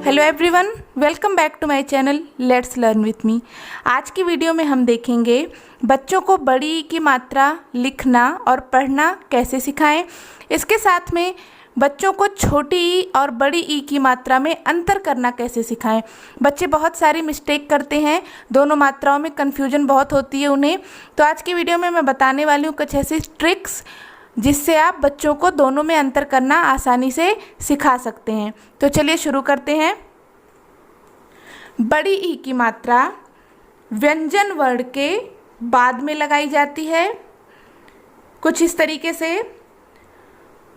Hello everyone, welcome back to my channel let's learn with me. आज की video में हम देखेंगे बच्चों को बड़ी ई की मात्रा लिखना और पढ़ना कैसे सिखाएं। इसके साथ में बच्चों को छोटी ई और बड़ी ई की मात्रा में अंतर करना कैसे सिखाएं। बच्चे बहुत सारी मिस्टेक करते हैं, दोनों मात्राओं में कन्फ्यूजन बहुत होती है उन्हें। तो आज की वीडियो में मैं बताने वाली हूँ कुछ ऐसी ट्रिक्स जिससे आप बच्चों को दोनों में अंतर करना आसानी से सिखा सकते हैं। तो चलिए शुरू करते हैं। बड़ी ई की मात्रा व्यंजन वर्ण के बाद में लगाई जाती है कुछ इस तरीके से।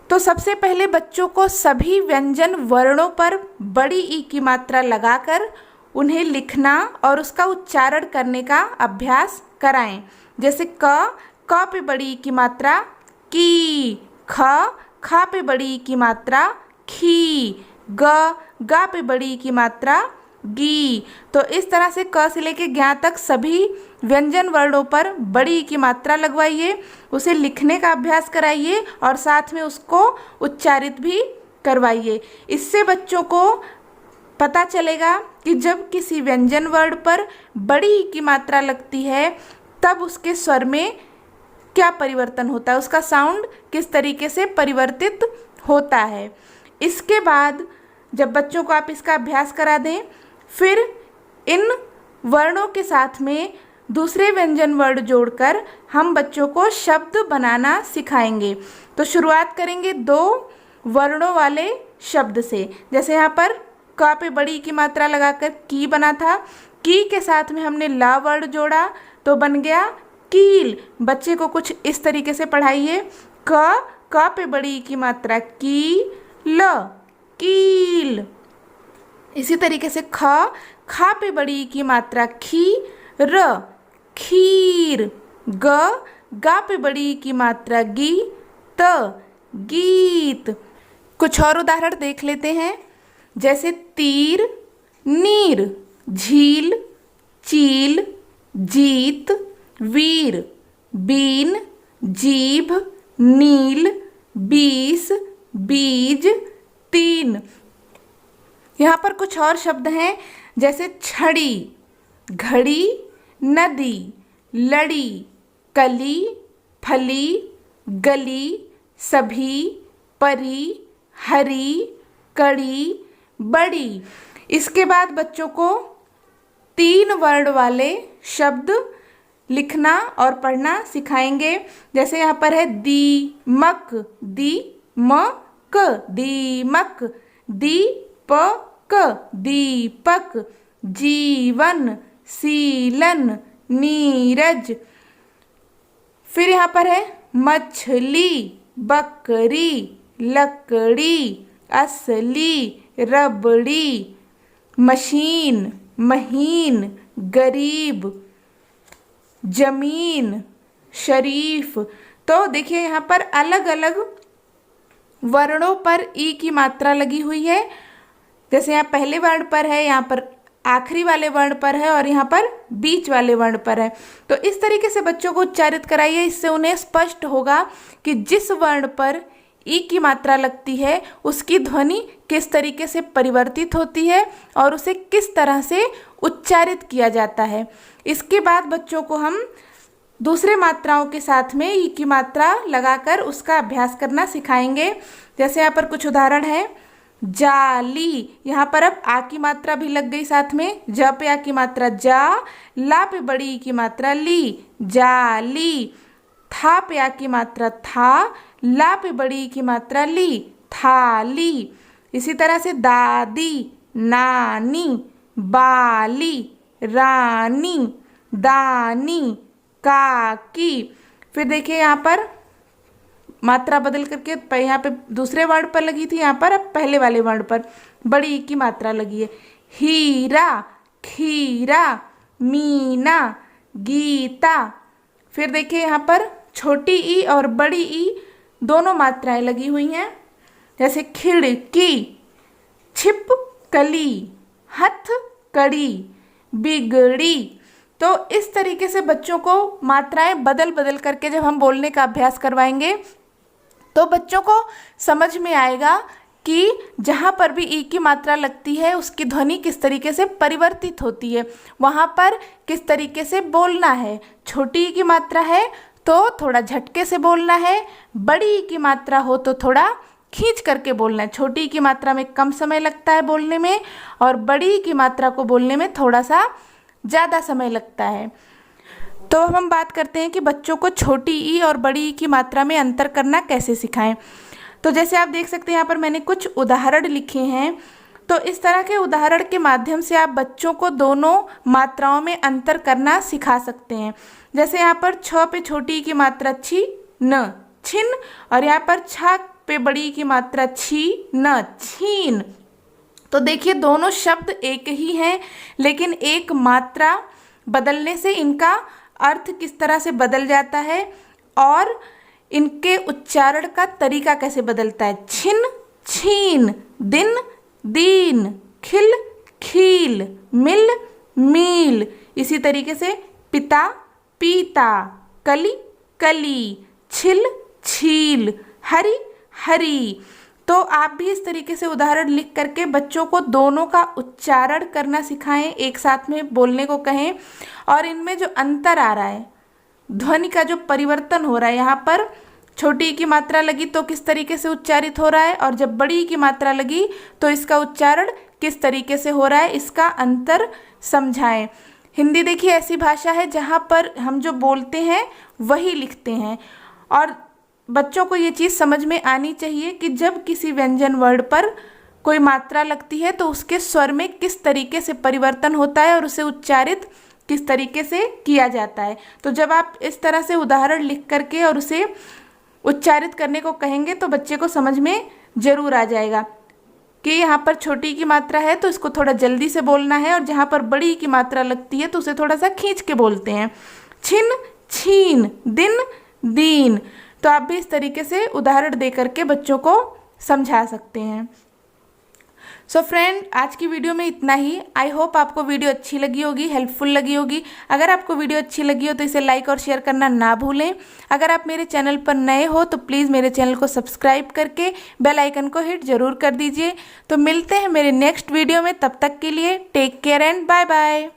तो सबसे पहले बच्चों को सभी व्यंजन वर्णों पर बड़ी ई की मात्रा लगाकर उन्हें लिखना और उसका उच्चारण करने का अभ्यास कराएं। जैसे क पे बड़ी ई की मात्रा की, ख पे बड़ी ई की मात्रा खी, ग पे बड़ी ई की मात्रा गी। तो इस तरह से क से लेके ज्ञ तक सभी व्यंजन वर्णों पर बड़ी ई की मात्रा लगवाइए, उसे लिखने का अभ्यास कराइए और साथ में उसको उच्चारित भी करवाइए। इससे बच्चों को पता चलेगा कि जब किसी व्यंजन वर्ण पर बड़ी ई की मात्रा लगती है तब उसके स्वर में क्या परिवर्तन होता है, उसका साउंड किस तरीके से परिवर्तित होता है। इसके बाद जब बच्चों को आप इसका अभ्यास करा दें, फिर इन वर्णों के साथ में दूसरे व्यंजन वर्ण जोड़कर हम बच्चों को शब्द बनाना सिखाएंगे। तो शुरुआत करेंगे दो वर्णों वाले शब्द से। जैसे यहाँ पर क पे बड़ी की मात्रा लगाकर की बना था, की के साथ में हमने ला वर्ण जोड़ा तो बन गया कील। बच्चे को कुछ इस तरीके से पढ़ाइए। क पे बड़ी की मात्रा की, ल कील। इसी तरीके से खा पे बड़ी की मात्रा खी, र खीर। गा पे बड़ी की मात्रा गी, त गीत। कुछ और उदाहरण देख लेते हैं। जैसे तीर, नीर, झील, चील, जीत, वीर, बीन, जीभ, नील, बीस, बीज, तीन। यहाँ पर कुछ और शब्द हैं जैसे छड़ी, घड़ी, नदी, लड़ी, कली, फली, गली, सभी, परी, हरी, कड़ी, बड़ी। इसके बाद बच्चों को तीन वर्ण वाले शब्द लिखना और पढ़ना सिखाएंगे। जैसे यहाँ पर है दीमक, दीमक, दीमक, दीपक, दीपक, जीवन, सीलन, नीरज। फिर यहाँ पर है मछली, बकरी, लकड़ी, असली, रबड़ी, मशीन, महीन, गरीब, जमीन, शरीफ। तो देखिए यहाँ पर अलग अलग वर्णों पर ई की मात्रा लगी हुई है। जैसे यहाँ पहले वर्ण पर है, यहाँ पर आखिरी वाले वर्ण पर है और यहाँ पर बीच वाले वर्ण पर है। तो इस तरीके से बच्चों को उच्चारित कराइए, इससे उन्हें स्पष्ट होगा कि जिस वर्ण पर ई की मात्रा लगती है उसकी ध्वनि किस तरीके से परिवर्तित होती है और उसे किस तरह से उच्चारित किया जाता है। इसके बाद बच्चों को हम दूसरे मात्राओं के साथ में ई की मात्रा लगाकर उसका अभ्यास करना सिखाएंगे। जैसे यहाँ पर कुछ उदाहरण है। जाली, यहाँ पर अब आ की मात्रा भी लग गई साथ में। ज पे आ की मात्रा जा, ला पे बड़ी ई की मात्रा ली, जाली। था पे आ की मात्रा था, ला पे बड़ी की मात्रा ली, थाली। इसी तरह से दादी, नानी, बाली, रानी, दानी, काकी। फिर देखिए यहाँ पर मात्रा बदल करके यहाँ पे दूसरे वर्ण पर लगी थी, यहाँ पर अब पहले वाले वर्ण पर बड़ी की मात्रा लगी है। हीरा, खीरा, मीना, गीता। फिर देखिए यहाँ पर छोटी ई और बड़ी ई दोनों मात्राएं लगी हुई हैं। जैसे खिड़की, छिपकली, हथकड़ी, बिगड़ी। तो इस तरीके से बच्चों को मात्राएं बदल बदल करके जब हम बोलने का अभ्यास करवाएंगे तो बच्चों को समझ में आएगा कि जहाँ पर भी ई की मात्रा लगती है उसकी ध्वनि किस तरीके से परिवर्तित होती है, वहाँ पर किस तरीके से बोलना है। छोटी ई की मात्रा है तो थोड़ा झटके से बोलना है, बड़ी ई की मात्रा हो तो थोड़ा खींच करके बोलना है। छोटी ई की मात्रा में कम समय लगता है बोलने में और बड़ी ई की मात्रा को बोलने में थोड़ा सा ज़्यादा समय लगता है। तो हम बात करते हैं कि बच्चों को छोटी ई और बड़ी ई की मात्रा में अंतर करना कैसे सिखाएं। तो जैसे आप देख सकते हैं यहाँ पर मैंने कुछ उदाहरण लिखे हैं। तो इस तरह के उदाहरण के माध्यम से आप बच्चों को दोनों मात्राओं में अंतर करना सिखा सकते हैं। जैसे यहाँ पर छ पे छोटी की मात्रा छी न छिन और यहाँ पर छ पे बड़ी की मात्रा छी न छीन। तो देखिए दोनों शब्द एक ही हैं, लेकिन एक मात्रा बदलने से इनका अर्थ किस तरह से बदल जाता है और इनके उच्चारण का तरीका कैसे बदलता है। छिन छीन, दिन दीन, खिल खील, मिल मील। इसी तरीके से पिता पीता, कली कली, छिल छील, हरी हरी। तो आप भी इस तरीके से उदाहरण लिख करके बच्चों को दोनों का उच्चारण करना सिखाएं, एक साथ में बोलने को कहें और इनमें जो अंतर आ रहा है, ध्वनि का जो परिवर्तन हो रहा है, यहाँ पर छोटी ई की मात्रा लगी तो किस तरीके से उच्चारित हो रहा है और जब बड़ी ई की मात्रा लगी तो इसका उच्चारण किस तरीके से हो रहा है, इसका अंतर समझाएं। हिंदी देखिए ऐसी भाषा है जहाँ पर हम जो बोलते हैं वही लिखते हैं और बच्चों को ये चीज़ समझ में आनी चाहिए कि जब किसी व्यंजन वर्ड पर कोई मात्रा लगती है तो उसके स्वर में किस तरीके से परिवर्तन होता है और उसे उच्चारित किस तरीके से किया जाता है। तो जब आप इस तरह से उदाहरण लिख करके और उसे उच्चारित करने को कहेंगे तो बच्चे को समझ में ज़रूर आ जाएगा कि यहाँ पर छोटी की मात्रा है तो इसको थोड़ा जल्दी से बोलना है और जहाँ पर बड़ी की मात्रा लगती है तो उसे थोड़ा सा खींच के बोलते हैं। छिन छीन, दिन दीन। तो आप भी इस तरीके से उदाहरण दे करके बच्चों को समझा सकते हैं। सो फ्रेंड, आज की वीडियो में इतना ही। आई होप आपको वीडियो अच्छी लगी होगी, हेल्पफुल लगी होगी। अगर आपको वीडियो अच्छी लगी हो तो इसे लाइक और शेयर करना ना भूलें। अगर आप मेरे चैनल पर नए हो तो प्लीज़ मेरे चैनल को सब्सक्राइब करके बेल आइकन को हिट ज़रूर कर दीजिए। तो मिलते हैं मेरे नेक्स्ट वीडियो में, तब तक के लिए take care and bye bye.